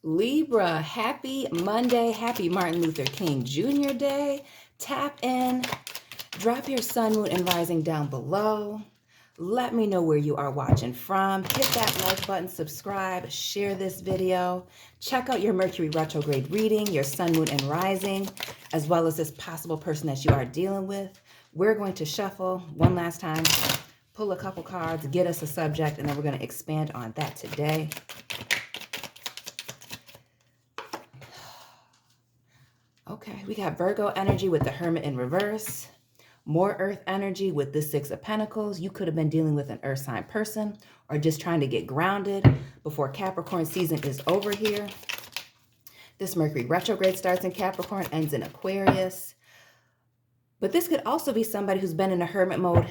Libra, happy Monday. Happy Martin Luther King Jr. Day. Tap in, drop your sun, moon, and rising down below. Let me know where you are watching from. Hit that like button, subscribe, share this video. Check out your Mercury retrograde reading, your sun, moon, and rising, as well as this possible person that you are dealing with. We're going to shuffle one last time, pull a couple cards, get us a subject, and then we're going to expand on that today. Okay, we got Virgo energy with the Hermit in reverse. More Earth energy with the Six of Pentacles. You could have been dealing with an Earth sign person or just trying to get grounded before Capricorn season is over here. This Mercury retrograde starts in Capricorn, ends in Aquarius. But this could also be somebody who's been in a hermit mode,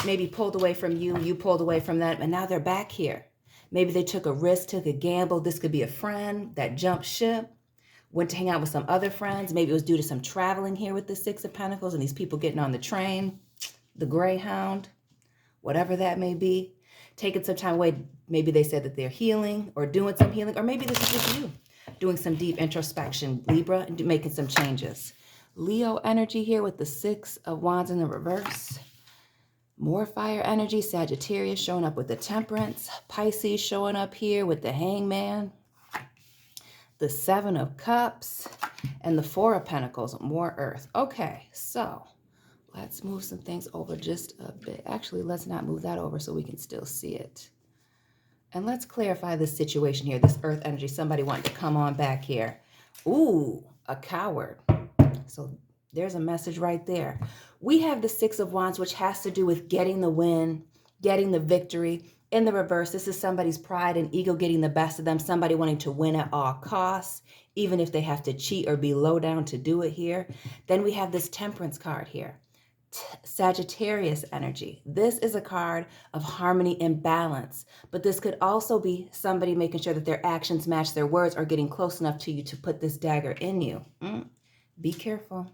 maybe pulled away from you, you pulled away from them, and now they're back here. Maybe they took a risk, took a gamble. This could be a friend that jumped ship, went to hang out with some other friends. Maybe it was due to some traveling here with the Six of Pentacles and these people getting on the train, the Greyhound, whatever that may be. Taking some time away. Maybe they said that they're healing or doing some healing, or maybe this is just you doing some deep introspection, Libra, and making some changes. Leo energy here with the Six of Wands in the reverse. More fire energy, Sagittarius showing up with the Temperance. Pisces showing up here with the Hangman. The Seven of Cups and the Four of Pentacles, more Earth. Okay, so let's move some things over just a bit. Actually, let's not move that over so we can still see it. And let's clarify this situation here, this Earth energy. Somebody wanted to come on back here. Ooh, a coward. So there's a message right there. We have the Six of Wands, which has to do with getting the win, getting the victory. In the reverse, this is somebody's pride and ego getting the best of them, somebody wanting to win at all costs, even if they have to cheat or be low down to do it here. Then we have this Temperance card here, Sagittarius energy. This is a card of harmony and balance, but this could also be somebody making sure that their actions match their words or getting close enough to you to put this dagger in you. Be careful.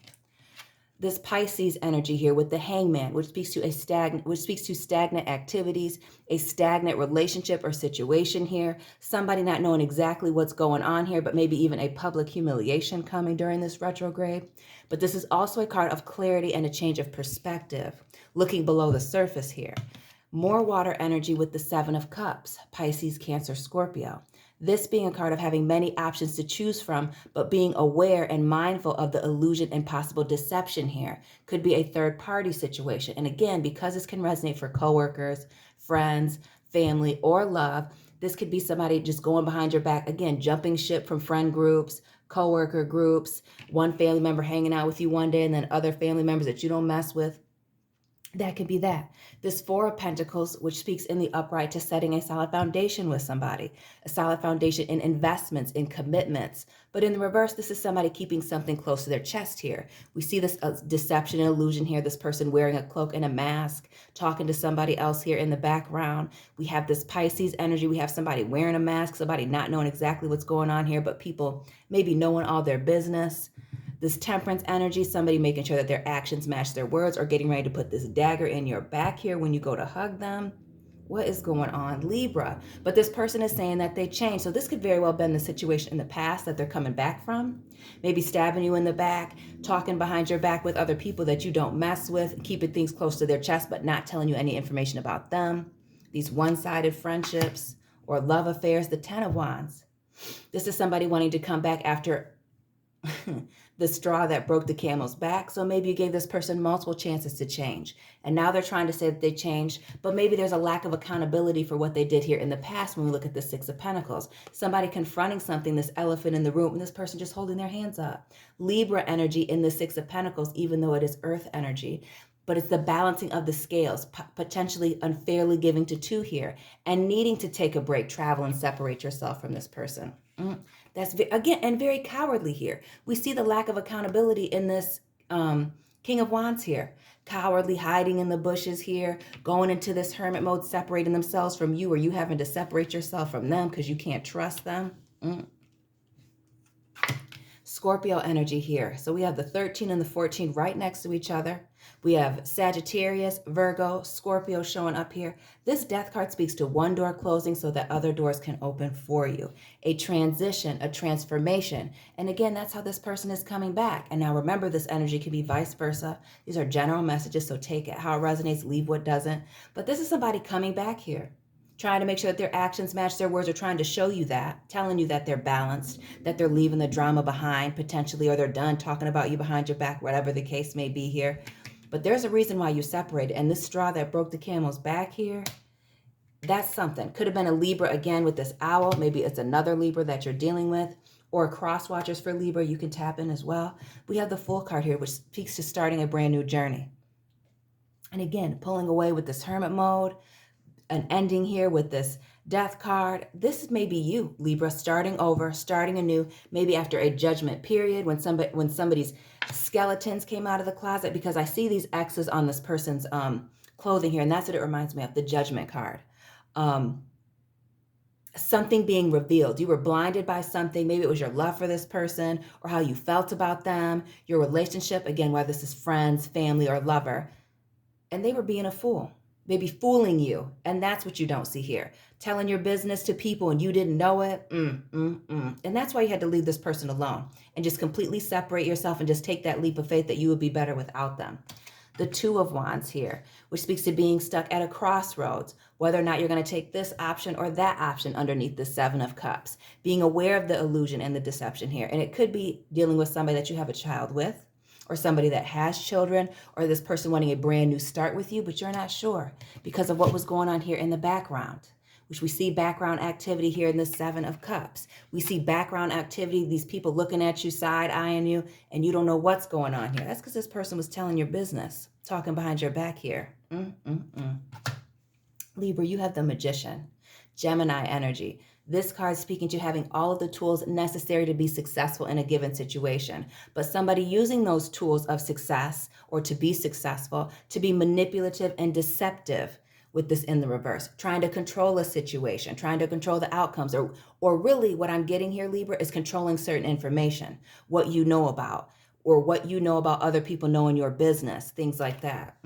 This Pisces energy here with the Hangman, which speaks to stagnant activities, a stagnant relationship or situation here. Somebody not knowing exactly what's going on here, but maybe even a public humiliation coming during this retrograde. But this is also a card of clarity and a change of perspective, looking below the surface here. More water energy with the Seven of Cups, Pisces, Cancer, Scorpio. This being a card of having many options to choose from, but being aware and mindful of the illusion and possible deception here. Could be a third-party situation. And again, because this can resonate for coworkers, friends, family, or love, this could be somebody just going behind your back, again, jumping ship from friend groups, coworker groups, one family member hanging out with you one day, and then other family members that you don't mess with. That could be that. This Four of Pentacles, which speaks in the upright to setting a solid foundation with somebody, a solid foundation in investments, in commitments. But in the reverse, this is somebody keeping something close to their chest here. We see this deception and illusion here, this person wearing a cloak and a mask, talking to somebody else here in the background. We have this Pisces energy. We have somebody wearing a mask, somebody not knowing exactly what's going on here, but people maybe knowing all their business. This Temperance energy, somebody making sure that their actions match their words or getting ready to put this dagger in your back here when you go to hug them. What is going on, Libra? But this person is saying that they changed. So this could very well have been the situation in the past that they're coming back from. Maybe stabbing you in the back, talking behind your back with other people that you don't mess with, keeping things close to their chest, but not telling you any information about them. These one-sided friendships or love affairs, the Ten of Wands. This is somebody wanting to come back after the straw that broke the camel's back. So maybe you gave this person multiple chances to change. And now they're trying to say that they changed, but maybe there's a lack of accountability for what they did here in the past when we look at the Six of Pentacles. Somebody confronting something, this elephant in the room, and this person just holding their hands up. Libra energy in the Six of Pentacles, even though it is Earth energy. But it's the balancing of the scales, potentially unfairly giving to two here, and needing to take a break, travel, and separate yourself from this person. That's, again, and very cowardly here. We see the lack of accountability in this King of Wands here. Cowardly, hiding in the bushes here, going into this hermit mode, separating themselves from you, or you having to separate yourself from them because you can't trust them. Scorpio energy here. So we have the 13 and the 14 right next to each other. We have Sagittarius, Virgo, Scorpio showing up here. This death card speaks to one door closing so that other doors can open for you. A transition, a transformation. And again, that's how this person is coming back. And now remember, this energy can be vice versa. These are general messages, so take it how it resonates, leave what doesn't. But this is somebody coming back here, trying to make sure that their actions match their words, or trying to show you that, telling you that they're balanced, that they're leaving the drama behind potentially, or they're done talking about you behind your back, whatever the case may be here. But there's a reason why you separated. And this straw that broke the camel's back here, that's something. Could have been a Libra again with this owl. Maybe it's another Libra that you're dealing with, or cross watchers for Libra. You can tap in as well. We have the Fool card here, which speaks to starting a brand new journey. And again, pulling away with this hermit mode, an ending here with this death card. This may be you, Libra, starting over, starting anew, maybe after a judgment period when somebody's skeletons came out of the closet, because I see these X's on this person's clothing here, and that's what it reminds me of, the judgment card. Something being revealed. You were blinded by something. Maybe it was your love for this person or how you felt about them, your relationship, again, whether this is friends, family, or lover, and they were being a fool. Maybe fooling you. And that's what you don't see here. Telling your business to people and you didn't know it. And that's why you had to leave this person alone and just completely separate yourself and just take that leap of faith that you would be better without them. The Two of Wands here, which speaks to being stuck at a crossroads, whether or not you're going to take this option or that option underneath the Seven of Cups. Being aware of the illusion and the deception here. And it could be dealing with somebody that you have a child with, or somebody that has children, or this person wanting a brand new start with you, but you're not sure because of what was going on here in the background, which we see background activity here in the Seven of Cups. We see background activity, these people looking at you, side-eyeing you, and you don't know what's going on here. That's because this person was telling your business, talking behind your back here. Libra, you have the Magician, Gemini energy. This card speaking to having all of the tools necessary to be successful in a given situation, but somebody using those tools of success or to be successful to be manipulative and deceptive with this in the reverse, trying to control a situation, trying to control the outcomes, or really what I'm getting here, Libra, is controlling certain information, what you know about, or what you know about other people knowing your business, things like that.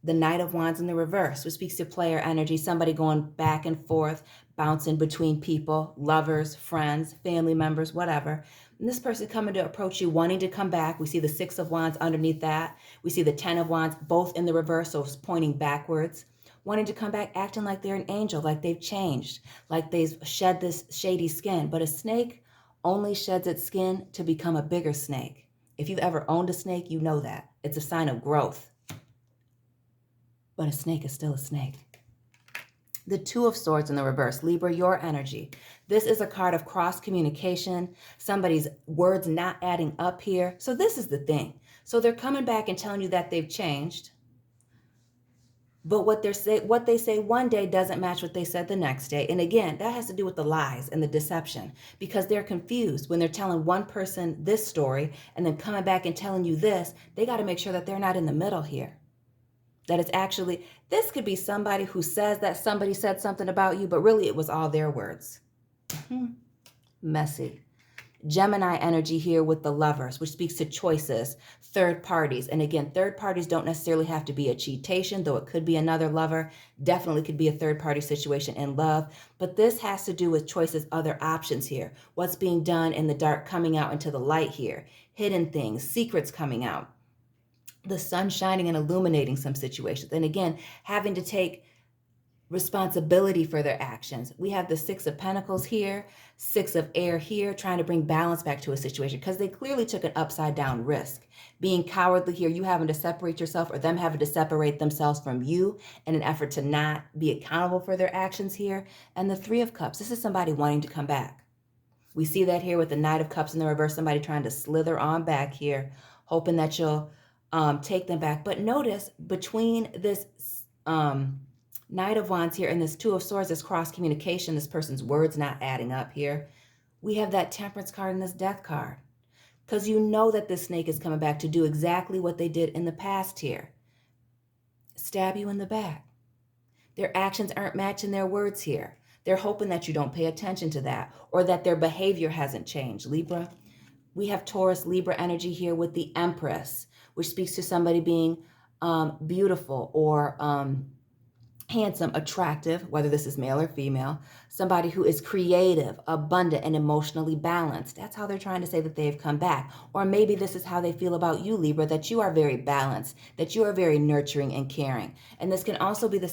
The Knight of Wands in the reverse, which speaks to player energy, somebody going back and forth, bouncing between people, lovers, friends, family members, whatever. And this person coming to approach you, wanting to come back. We see the Six of Wands underneath that. We see the Ten of Wands, both in the reverse, so it's pointing backwards. Wanting to come back, acting like they're an angel, like they've changed, like they've shed this shady skin. But a snake only sheds its skin to become a bigger snake. If you've ever owned a snake, you know that. It's a sign of growth. But a snake is still a snake. The Two of Swords in the reverse, Libra, your energy. This is a card of cross communication, somebody's words not adding up here. So this is the thing. So they're coming back and telling you that they've changed, but what they say one day doesn't match what they said the next day. And again, that has to do with the lies and the deception, because they're confused when they're telling one person this story and then coming back and telling you this. They got to make sure that they're not in the middle here. That it's actually, this could be somebody who says that somebody said something about you, but really it was all their words. Messy. Gemini energy here with the Lovers, which speaks to choices, third parties. And again, third parties don't necessarily have to be a cheatation, though it could be another lover. Definitely could be a third party situation in love. But this has to do with choices, other options here. What's being done in the dark coming out into the light here. Hidden things, secrets coming out. The sun shining and illuminating some situations. And again, having to take responsibility for their actions. We have the Six of Pentacles here, Six of Air here, trying to bring balance back to a situation because they clearly took an upside down risk. Being cowardly here, you having to separate yourself or them having to separate themselves from you in an effort to not be accountable for their actions here. And the Three of Cups, this is somebody wanting to come back. We see that here with the Knight of Cups in the reverse, somebody trying to slither on back here, hoping that you'll take them back. But notice between this Knight of Wands here and this Two of Swords, this cross communication, this person's words not adding up here, we have that Temperance card and this Death card. Because you know that this snake is coming back to do exactly what they did in the past here. Stab you in the back. Their actions aren't matching their words here. They're hoping that you don't pay attention to that or that their behavior hasn't changed, Libra. We have Taurus Libra energy here with the Empress, which speaks to somebody being beautiful or handsome, attractive, whether this is male or female, somebody who is creative, abundant, and emotionally balanced. That's how they're trying to say that they've come back. Or maybe this is how they feel about you, Libra, that you are very balanced, that you are very nurturing and caring. And this can also be a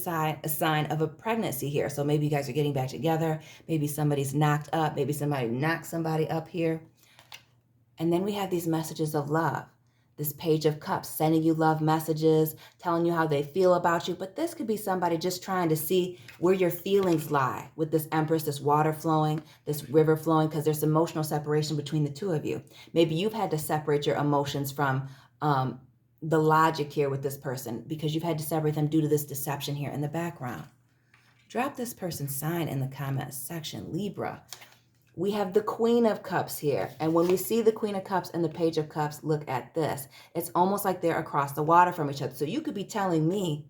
sign of a pregnancy here. So maybe you guys are getting back together. Maybe somebody's knocked up. Maybe somebody knocked somebody up here. And then we have these messages of love. This Page of Cups, sending you love messages, telling you how they feel about you. But this could be somebody just trying to see where your feelings lie with this Empress, this water flowing, this river flowing, because there's emotional separation between the two of you. Maybe you've had to separate your emotions from the logic here with this person because you've had to separate them due to this deception here in the background. Drop this person's sign in the comment section, Libra. We have the Queen of Cups here. And when we see the Queen of Cups and the Page of Cups, look at this. It's almost like they're across the water from each other. So you could be telling me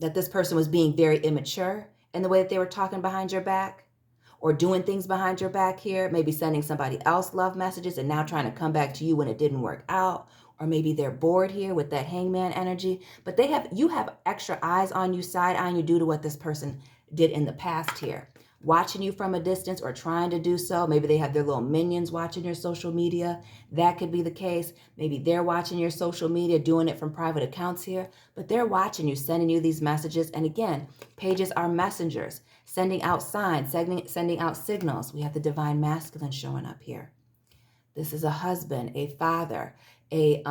that this person was being very immature in the way that they were talking behind your back or doing things behind your back here, maybe sending somebody else love messages and now trying to come back to you when it didn't work out. Or maybe they're bored here with that Hangman energy. But you have extra eyes on you, side eyeing you due to what this person did in the past here. Watching you from a distance or trying to do so. Maybe they have their little minions watching your social media. That could be the case. Maybe they're watching your social media, doing it from private accounts here. But they're watching you, sending you these messages. And again, pages are messengers, sending out signs, sending out signals. We have the Divine Masculine showing up here. This is a husband, a father, a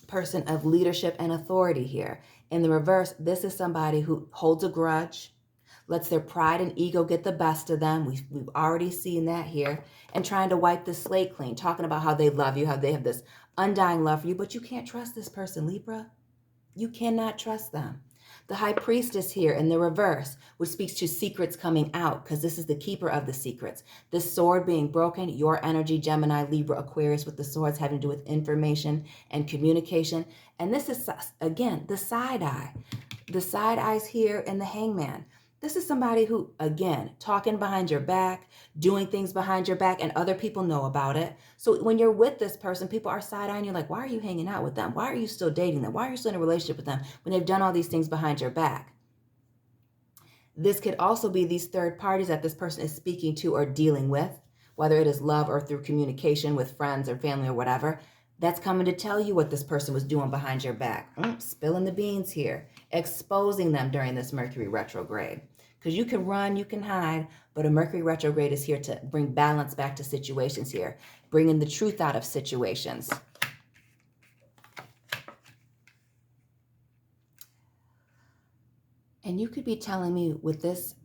person of leadership and authority here. In the reverse, this is somebody who holds a grudge, lets their pride and ego get the best of them. We've already seen that here. And trying to wipe the slate clean, talking about how they love you, how they have this undying love for you, but you can't trust this person, Libra. You cannot trust them. The High Priestess here in the reverse, which speaks to secrets coming out, because this is the keeper of the secrets. This sword being broken, your energy, Gemini, Libra, Aquarius, with the swords having to do with information and communication. And this is, again, the side eye. The side eyes here in the Hangman. This is somebody who, again, talking behind your back, doing things behind your back, and other people know about it. So when you're with this person, people are side-eyeing you like, why are you hanging out with them? Why are you still dating them? Why are you still in a relationship with them when they've done all these things behind your back? This could also be these third parties that this person is speaking to or dealing with, whether it is love or through communication with friends or family or whatever. That's coming to tell you what this person was doing behind your back. Spilling the beans here, exposing them during this Mercury retrograde. Because you can run, you can hide, but a Mercury retrograde is here to bring balance back to situations here, bringing the truth out of situations. And you could be telling me with this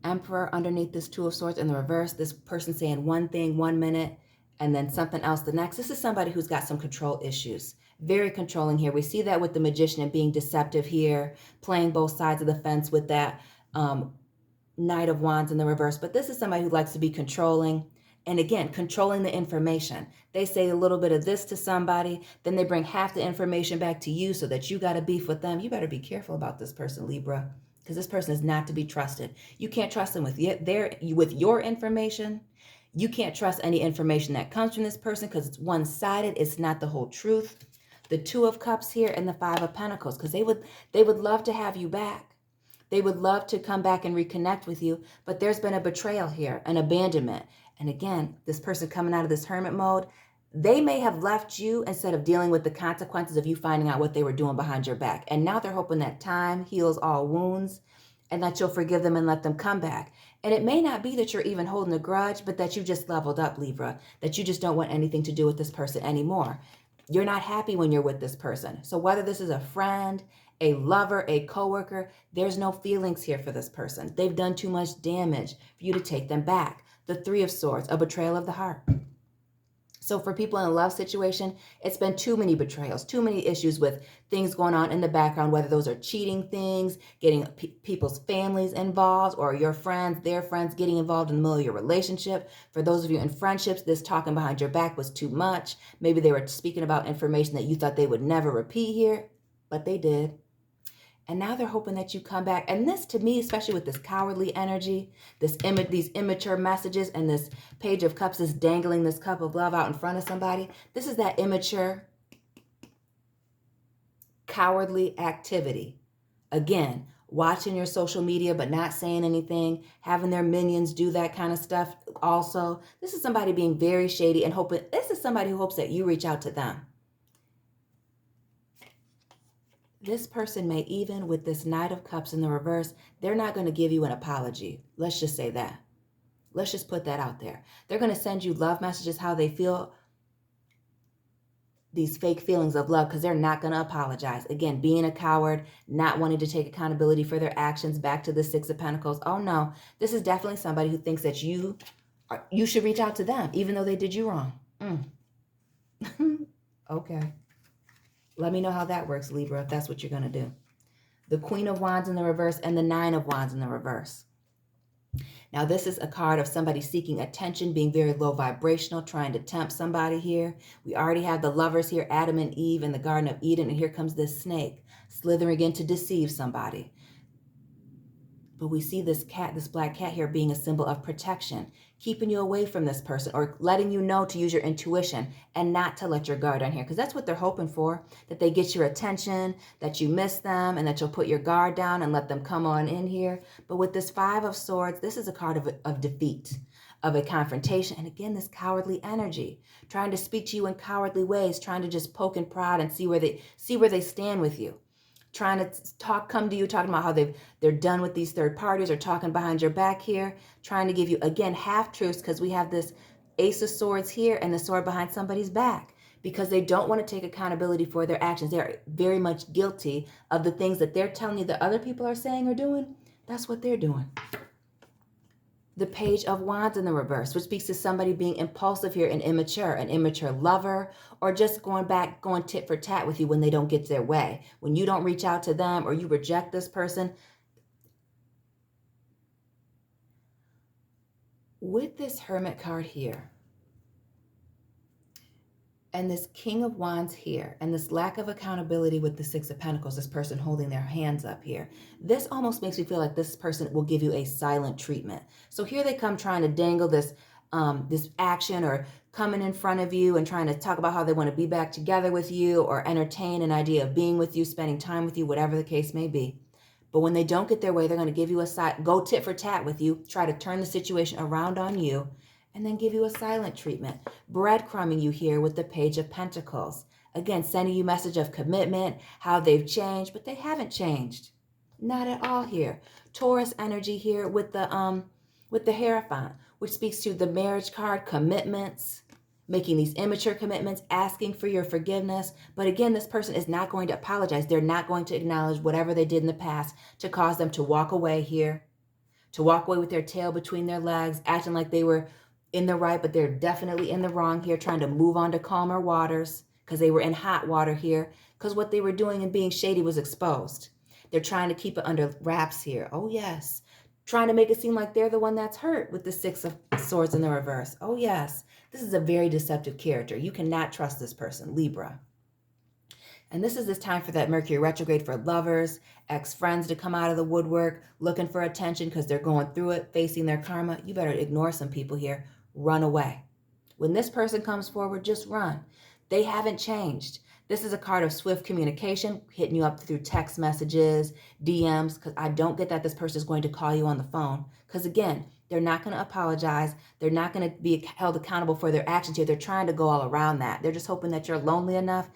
Emperor underneath this Two of Swords in the reverse, this person saying one thing 1 minute and then something else the next. This is somebody who's got some control issues. Very controlling here. We see that with the Magician and being deceptive here, playing both sides of the fence with that Knight of Wands in the reverse. But this is somebody who likes to be controlling. And again, controlling the information. They say a little bit of this to somebody, then they bring half the information back to you so that you got a beef with them. You better be careful about this person, Libra, because this person is not to be trusted. You can't trust them with your information. You can't trust any information that comes from this person because it's one-sided. It's not the whole truth. The Two of Cups here and the Five of Pentacles, because they would love to have you back. They would love to come back and reconnect with you, but there's been a betrayal here, an abandonment. And again, this person coming out of this hermit mode, they may have left you instead of dealing with the consequences of you finding out what they were doing behind your back. And now they're hoping that time heals all wounds and that you'll forgive them and let them come back. And it may not be that you're even holding a grudge, but that you just leveled up, Libra, that you just don't want anything to do with this person anymore. You're not happy when you're with this person. So whether this is a friend, a lover, a coworker, there's no feelings here for this person. They've done too much damage for you to take them back. The Three of Swords, a betrayal of the heart. So for people in a love situation, it's been too many betrayals, too many issues with things going on in the background, whether those are cheating things, getting people's families involved, or your friends, their friends getting involved in the middle of your relationship. For those of you in friendships, this talking behind your back was too much. Maybe they were speaking about information that you thought they would never repeat here, but they did. And now they're hoping that you come back. And this, to me, especially with this cowardly energy, these immature messages, and this Page of Cups is dangling this cup of love out in front of somebody. This is that immature, cowardly activity. Again, watching your social media but not saying anything, having their minions do that kind of stuff also. This is somebody being very shady and hoping, this is somebody who hopes that you reach out to them. This person may even, with this Knight of Cups in the reverse, they're not going to give you an apology. Let's just say that. Let's just put that out there. They're going to send you love messages, how they feel, these fake feelings of love, because they're not going to apologize. Again, being a coward, not wanting to take accountability for their actions, back to the Six of Pentacles. Oh no, this is definitely somebody who thinks that you should reach out to them, even though they did you wrong. Okay. Let me know how that works, Libra, if that's what you're going to do. The Queen of Wands in the reverse and the Nine of Wands in the reverse. Now, this is a card of somebody seeking attention, being very low vibrational, trying to tempt somebody here. We already have the lovers here, Adam and Eve in the Garden of Eden, and here comes this snake slithering in to deceive somebody. But we see this cat, this black cat here, being a symbol of protection, keeping you away from this person, or letting you know to use your intuition and not to let your guard down here. Because that's what they're hoping for, that they get your attention, that you miss them, and that you'll put your guard down and let them come on in here. But with this Five of Swords, this is a card of defeat, of a confrontation. And again, this cowardly energy, trying to speak to you in cowardly ways, trying to just poke and prod and see where they stand with you. Trying to come to you, talking about how they're done with these third parties, or talking behind your back here, trying to give you, again, half-truths, because we have this Ace of Swords here and the sword behind somebody's back, because they don't want to take accountability for their actions. They're very much guilty of the things that they're telling you that other people are saying or doing. That's what they're doing. The Page of Wands in the reverse, which speaks to somebody being impulsive here and immature, an immature lover, or just going tit for tat with you when they don't get their way. When you don't reach out to them or you reject this person. With this Hermit card here, and this King of Wands here, and this lack of accountability with the Six of Pentacles, this person holding their hands up here, this almost makes me feel like this person will give you a silent treatment. So here they come trying to dangle this action, or coming in front of you and trying to talk about how they want to be back together with you, or entertain an idea of being with you, spending time with you, whatever the case may be. But when they don't get their way, they're going to give you go tit for tat with you, try to turn the situation around on you, and then give you a silent treatment. Breadcrumbing you here with the Page of Pentacles. Again, sending you a message of commitment, how they've changed, but they haven't changed. Not at all here. Taurus energy here with the Hierophant, which speaks to the marriage card, commitments, making these immature commitments, asking for your forgiveness. But again, this person is not going to apologize. They're not going to acknowledge whatever they did in the past to cause them to walk away here, to walk away with their tail between their legs, acting like they were in the right, but they're definitely in the wrong here, trying to move on to calmer waters because they were in hot water here, because what they were doing and being shady was exposed. They're trying to keep it under wraps here. Oh, yes. Trying to make it seem like they're the one that's hurt with the Six of Swords in the reverse. Oh, yes. This is a very deceptive character. You cannot trust this person, Libra. And this is this time for that Mercury retrograde for lovers, ex-friends to come out of the woodwork, looking for attention because they're going through it, facing their karma. You better ignore some people here. Run away. When this person comes forward, just run. They haven't changed. This is a card of swift communication, hitting you up through text messages, DMs, because I don't get that this person is going to call you on the phone. Because again, they're not going to apologize. They're not going to be held accountable for their actions here. They're trying to go all around that. They're just hoping that you're lonely enough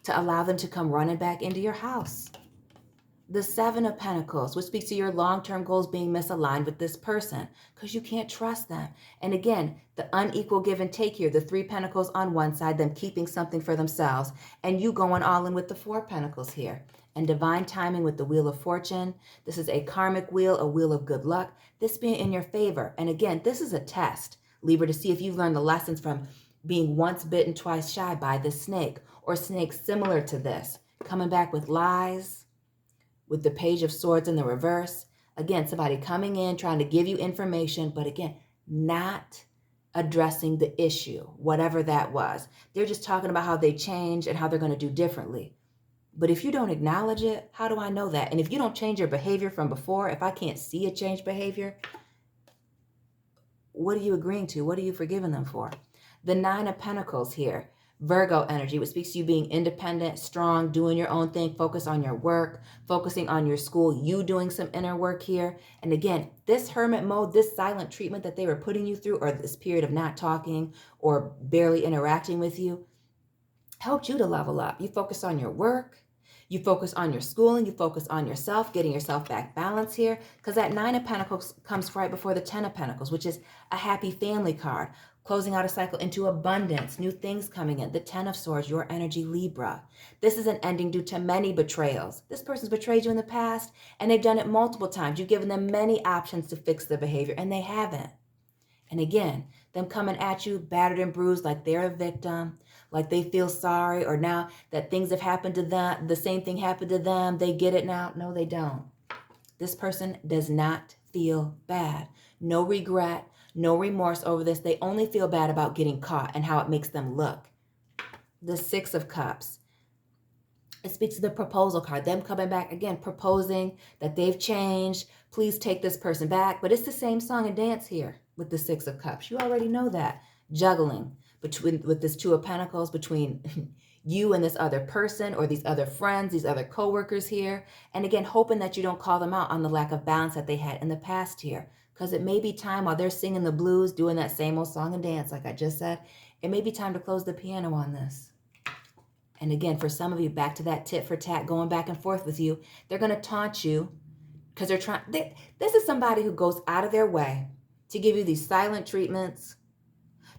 to allow them to come running back into your house. The Seven of Pentacles, which speaks to your long-term goals being misaligned with this person because you can't trust them. And again, the unequal give and take here, the Three Pentacles on one side, them keeping something for themselves, and you going all in with the Four Pentacles here. And divine timing with the Wheel of Fortune. This is a karmic wheel, a wheel of good luck. This being in your favor. And again, this is a test, Libra, to see if you've learned the lessons from being once bitten, twice shy by this snake, or snakes similar to this, coming back with lies, with the Page of Swords in the reverse. Again, somebody coming in, trying to give you information, but again, not addressing the issue, whatever that was. They're just talking about how they change and how they're going to do differently. But if you don't acknowledge it, how do I know that? And if you don't change your behavior from before, if I can't see a changed behavior, what are you agreeing to? What are you forgiving them for? The Nine of Pentacles here, Virgo energy, which speaks to you being independent, strong, doing your own thing, focus on your work, focusing on your school, you doing some inner work here. And again, this hermit mode, this silent treatment that they were putting you through, or this period of not talking or barely interacting with you, helped you to level up. You focus on your work, you focus on your schooling, you focus on yourself, getting yourself back balanced here, because that Nine of Pentacles comes right before the Ten of Pentacles, which is a happy family card, closing out a cycle into abundance, new things coming in. The Ten of Swords, your energy, Libra. This is an ending due to many betrayals. This person's betrayed you in the past, and they've done it multiple times. You've given them many options to fix their behavior, and they haven't. And again, them coming at you battered and bruised like they're a victim, like they feel sorry, or now that things have happened to them, the same thing happened to them, they get it now. No, they don't. This person does not feel bad. No regret, no remorse over this. They only feel bad about getting caught and how it makes them look. The Six of Cups. It speaks to the proposal card, them coming back again, proposing that they've changed. Please take this person back. But it's the same song and dance here with the Six of Cups. You already know that. Juggling with this Two of Pentacles between you and this other person, or these other friends, these other coworkers here. And again, hoping that you don't call them out on the lack of balance that they had in the past here. Because it may be time, while they're singing the blues, doing that same old song and dance, like I just said, it may be time to close the piano on this. And again, for some of you, back to that tit for tat, going back and forth with you, they're going to taunt you because they're trying. This is somebody who goes out of their way to give you these silent treatments,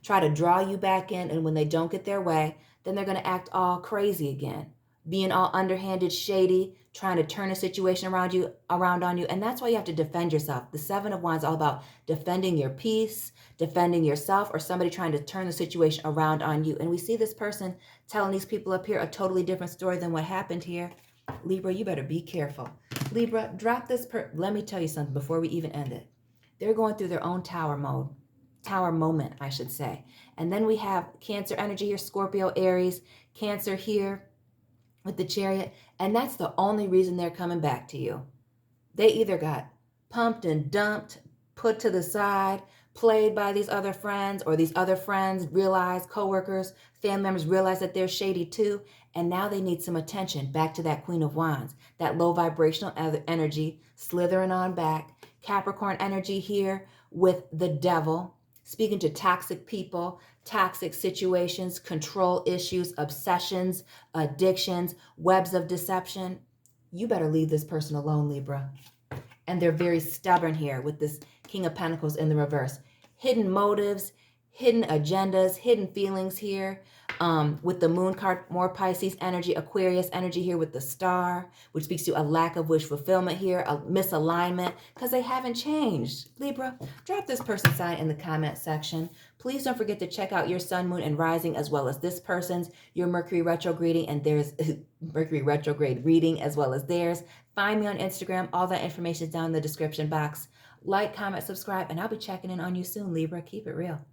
try to draw you back in, and when they don't get their way, then they're going to act all crazy again, being all underhanded, shady, trying to turn a situation around on you. And that's why you have to defend yourself. The Seven of Wands is all about defending your peace, defending yourself, or somebody trying to turn the situation around on you. And we see this person telling these people up here a totally different story than what happened here. Libra, you better be careful. Libra, drop this. Let me tell you something before we even end it. They're going through their own tower moment, I should say. And then we have Cancer energy here, Scorpio, Aries, Cancer here with the Chariot. And that's the only reason they're coming back to you. They either got pumped and dumped, put to the side, played by these other friends, or these other friends realize, coworkers, family members realize that they're shady too. And now they need some attention. Back to that Queen of Wands, that low vibrational energy, slithering on back. Capricorn energy here with the Devil, speaking to toxic people, toxic situations, control issues, obsessions, addictions, webs of deception. You better leave this person alone, Libra. And they're very stubborn here with this King of Pentacles in the reverse. Hidden motives, hidden agendas, hidden feelings here. With the Moon card, more Pisces energy, Aquarius energy here with the Star, which speaks to a lack of wish fulfillment here, a misalignment, because they haven't changed. Libra, drop this person's sign in the comment section. Please don't forget to check out your Sun, Moon, and Rising, as well as this person's, your Mercury retrograde, and there's Mercury retrograde reading, as well as theirs. Find me on Instagram. All that information is down in the description box. Like, comment, subscribe, and I'll be checking in on you soon, Libra. Keep it real.